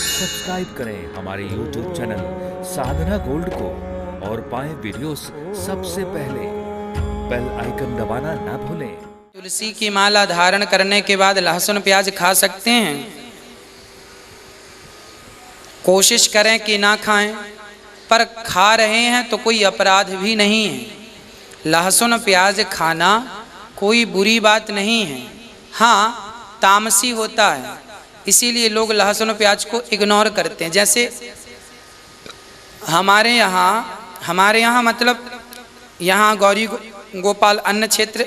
Subscribe करें हमारे YouTube channel साधना gold को और पाएं वीडियोस सबसे पहले। बेल आइकन दबाना ना भूलें। तुलसी की माला धारण करने के बाद लहसुन प्याज खा सकते हैं? कोशिश करें कि ना खाएं, पर खा रहे हैं तो कोई अपराध भी नहीं है। लहसुन प्याज खाना कोई बुरी बात नहीं है। हाँ, तामसी होता है, इसीलिए लोग लहसुन प्याज को इग्नोर करते हैं। जैसे हमारे यहाँ मतलब यहाँ गौरी गोपाल अन्न क्षेत्र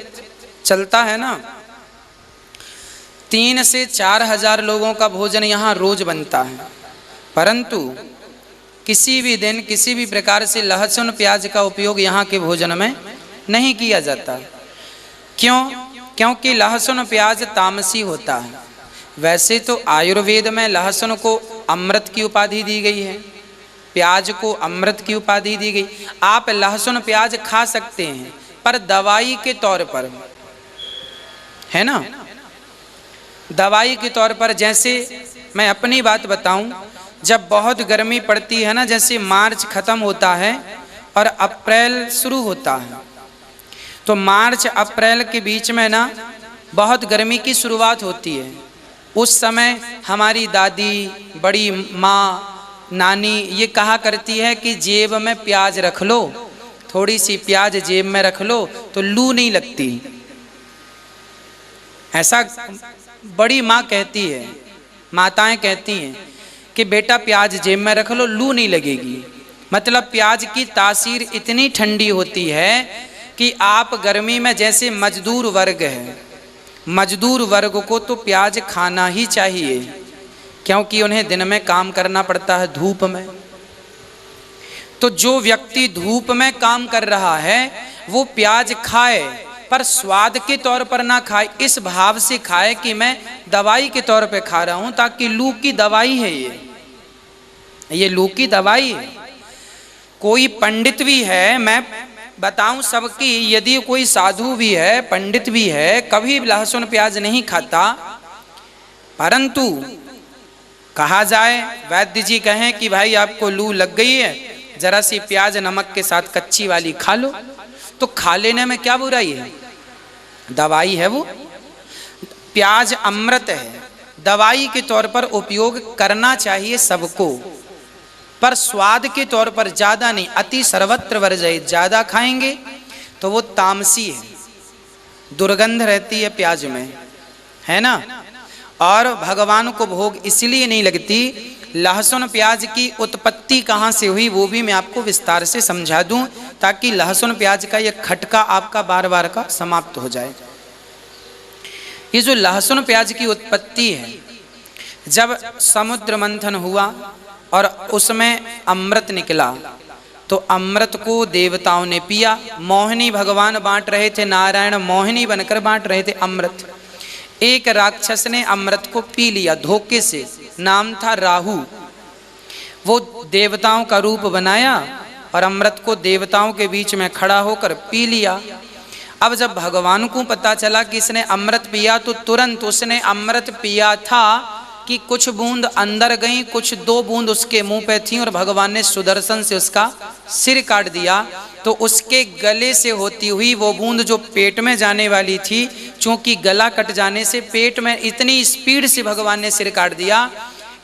चलता है ना, 3 से 4 हजार लोगों का भोजन यहाँ रोज बनता है, परंतु किसी भी दिन किसी भी प्रकार से लहसुन प्याज का उपयोग यहाँ के भोजन में नहीं किया जाता। क्यों? क्योंकि लहसुन प्याज तामसी होता है। वैसे तो आयुर्वेद में लहसुन को अमृत की उपाधि दी गई है, प्याज को अमृत की उपाधि दी गई। आप लहसुन प्याज खा सकते हैं, पर दवाई के तौर पर, है ना, दवाई के तौर पर। जैसे मैं अपनी बात बताऊं, जब बहुत गर्मी पड़ती है ना, जैसे मार्च खत्म होता है और अप्रैल शुरू होता है, तो मार्च अप्रैल के बीच में ना बहुत गर्मी की शुरुआत होती है। उस समय हमारी दादी, बड़ी माँ, नानी ये कहा करती है कि जेब में प्याज रख लो, थोड़ी सी प्याज जेब में रख लो तो लू नहीं लगती। ऐसा बड़ी माँ कहती है, माताएं कहती हैं कि बेटा प्याज जेब में रख लो, लू नहीं लगेगी। मतलब प्याज की तासीर इतनी ठंडी होती है कि आप गर्मी में, जैसे मजदूर वर्ग है, मजदूर वर्ग को तो प्याज खाना ही चाहिए, क्योंकि उन्हें दिन में काम करना पड़ता है धूप में। तो जो व्यक्ति धूप में काम कर रहा है वो प्याज खाए, पर स्वाद के तौर पर ना खाए, इस भाव से खाए कि मैं दवाई के तौर पे खा रहा हूं, ताकि लू की दवाई है ये लू की दवाई है। कोई पंडित भी है, मैं बताऊं सबकी, यदि कोई साधु भी है, पंडित भी है, कभी लहसुन प्याज नहीं खाता, परंतु कहा जाए, वैद्य जी कहें कि भाई आपको लू लग गई है, जरा सी प्याज नमक के साथ कच्ची वाली खा लो, तो खा लेने में क्या बुराई है? दवाई है वो। प्याज अमृत है, दवाई के तौर पर उपयोग करना चाहिए सबको, पर स्वाद के तौर पर ज्यादा नहीं। अति सर्वत्र वर्जयेत्, ज्यादा खाएंगे तो वो तामसी है, दुर्गंध रहती है प्याज में, है ना। और भगवान को भोग इसलिए नहीं लगती। लहसुन प्याज की उत्पत्ति कहाँ से हुई वो भी मैं आपको विस्तार से समझा दूं, ताकि लहसुन प्याज का यह खटका आपका बार बार का समाप्त हो जाए। ये जो लहसुन प्याज की उत्पत्ति है, जब समुद्र मंथन हुआ और उसमें अमृत निकला, तो अमृत को देवताओं ने पिया। मोहिनी भगवान बांट रहे थे, नारायण मोहिनी बनकर बांट रहे थे अमृत। एक राक्षस ने अमृत को पी लिया धोखे से, नाम था राहु। वो देवताओं का रूप बनाया और अमृत को देवताओं के बीच में खड़ा होकर पी लिया। अब जब भगवान को पता चला कि इसने अमृत पिया, तो तुरंत उसने अमृत पिया था कि कुछ बूंद अंदर गई, कुछ 2 बूंद उसके मुंह पे थी, और भगवान ने सुदर्शन से उसका सिर काट दिया। तो उसके गले से होती हुई वो बूंद जो पेट में जाने वाली थी, चूंकि गला कट जाने से पेट में इतनी स्पीड से भगवान ने सिर काट दिया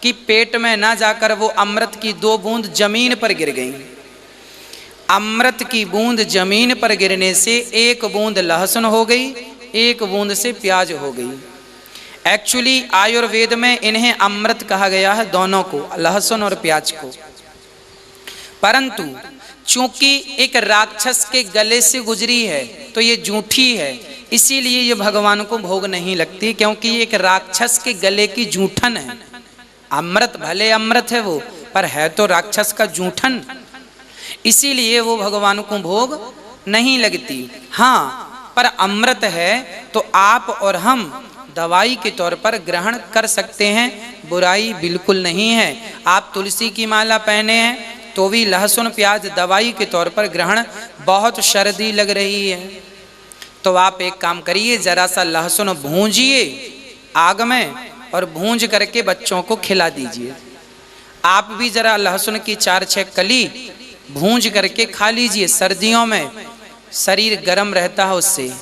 कि पेट में ना जाकर वो अमृत की 2 बूंद जमीन पर गिर गई। अमृत की बूंद जमीन पर गिरने से 1 बूंद लहसुन हो गई, 1 बूंद से प्याज हो गई। एक्चुअली आयुर्वेद में इन्हें अमृत कहा गया है, दोनों को, लहसुन और प्याज को। परंतु चूंकि एक राक्षस के गले से गुजरी है तो ये झूठी है, इसीलिए ये भगवान को भोग नहीं लगती, क्योंकि ये एक राक्षस के गले की जूठन है। अमृत भले अमृत है वो, पर है तो राक्षस का जूठन, इसीलिए वो भगवान को भोग नहीं लगती। हाँ, पर अमृत है तो आप और हम दवाई के तौर पर ग्रहण कर सकते हैं, बुराई बिल्कुल नहीं है। आप तुलसी की माला पहने हैं तो भी लहसुन प्याज दवाई के तौर पर ग्रहण, बहुत सर्दी लग रही है तो आप एक काम करिए, जरा सा लहसुन भूंजिए आग में और भूंज करके बच्चों को खिला दीजिए। आप भी जरा लहसुन की 4-6 कली भूंज करके खा लीजिए। सर्दियों में शरीर गर्म रहता है, उससे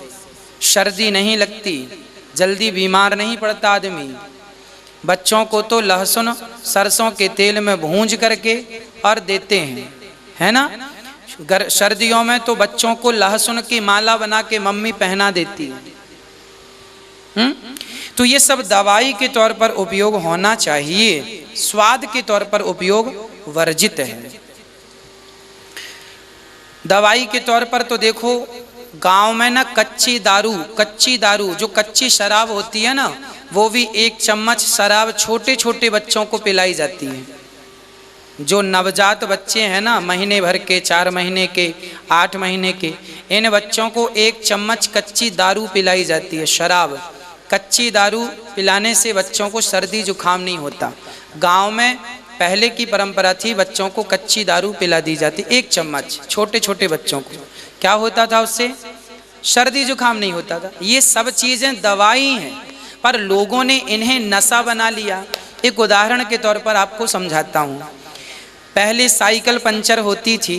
सर्दी नहीं लगती, जल्दी बीमार नहीं पड़ता आदमी। बच्चों को तो लहसुन सरसों के तेल में भूंज करके और देते हैं, है ना। सर्दियों में तो बच्चों को लहसुन की माला बना के मम्मी पहना देती है। तो ये सब दवाई के तौर पर उपयोग होना चाहिए, स्वाद के तौर पर उपयोग वर्जित है। दवाई के तौर पर तो देखो गांव में ना कच्ची दारू जो कच्ची शराब होती है ना, वो भी 1 चम्मच शराब छोटे छोटे बच्चों को पिलाई जाती है। जो नवजात बच्चे हैं ना, महीने भर के, 4 महीने के, 8 महीने के, इन बच्चों को 1 चम्मच कच्ची दारू पिलाई जाती है, शराब। कच्ची दारू पिलाने से बच्चों को सर्दी जुकाम नहीं होता। गांव में पहले की परंपरा थी, बच्चों को कच्ची दारू पिला दी जाती, 1 चम्मच छोटे छोटे बच्चों को। क्या होता था उससे? सर्दी जुकाम नहीं होता था। ये सब चीज़ें दवाई हैं, पर लोगों ने इन्हें नशा बना लिया। एक उदाहरण के तौर पर आपको समझाता हूँ। पहले साइकिल पंचर होती थी,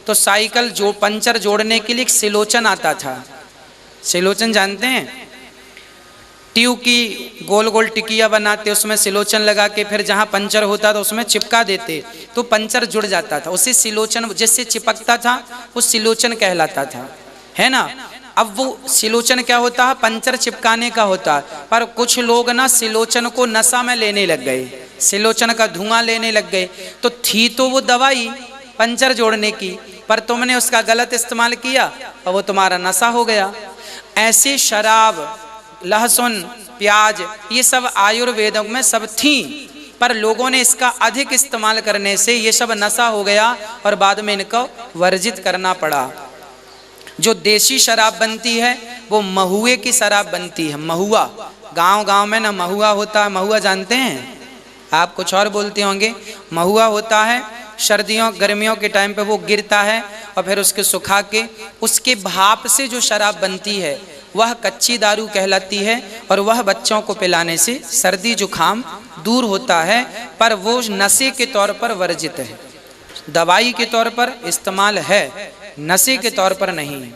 तो साइकिल जो पंचर जोड़ने के लिए एक सिलोचन आता था। सिलोचन जानते हैं? ट्यूब की गोल गोल टिकिया बनाते, उसमें सिलोचन लगा के फिर जहाँ पंचर होता था उसमें चिपका देते, तो पंचर जुड़ जाता था। उसे सिलोचन जिससे चिपकता था वो सिलोचन कहलाता था, है ना। अब वो सिलोचन क्या होता है? पंचर चिपकाने का होता है। पर कुछ लोग ना सिलोचन को नशा में लेने लग गए, सिलोचन का धुआं लेने लग गए। तो थी तो वो दवाई पंचर जोड़ने की, पर तुमने उसका गलत इस्तेमाल किया और वो तुम्हारा नशा हो गया। ऐसे शराब, लहसुन, प्याज, ये सब आयुर्वेद में सब थी, पर लोगों ने इसका अधिक इस्तेमाल करने से ये सब नशा हो गया और बाद में इनको वर्जित करना पड़ा। जो देसी शराब बनती है वो महुए की शराब बनती है। महुआ, गांव गांव में ना महुआ होता है। महुआ जानते हैं? आप कुछ और बोलते होंगे। महुआ होता है, सर्दियों गर्मियों के टाइम पे वो गिरता है और फिर उसके सुखा के उसके भाप से जो शराब बनती है वह कच्ची दारू कहलाती है, और वह बच्चों को पिलाने से सर्दी जुकाम दूर होता है, पर वो नशे के तौर पर वर्जित है। दवाई के तौर पर इस्तेमाल है, नशे के तौर पर नहीं है।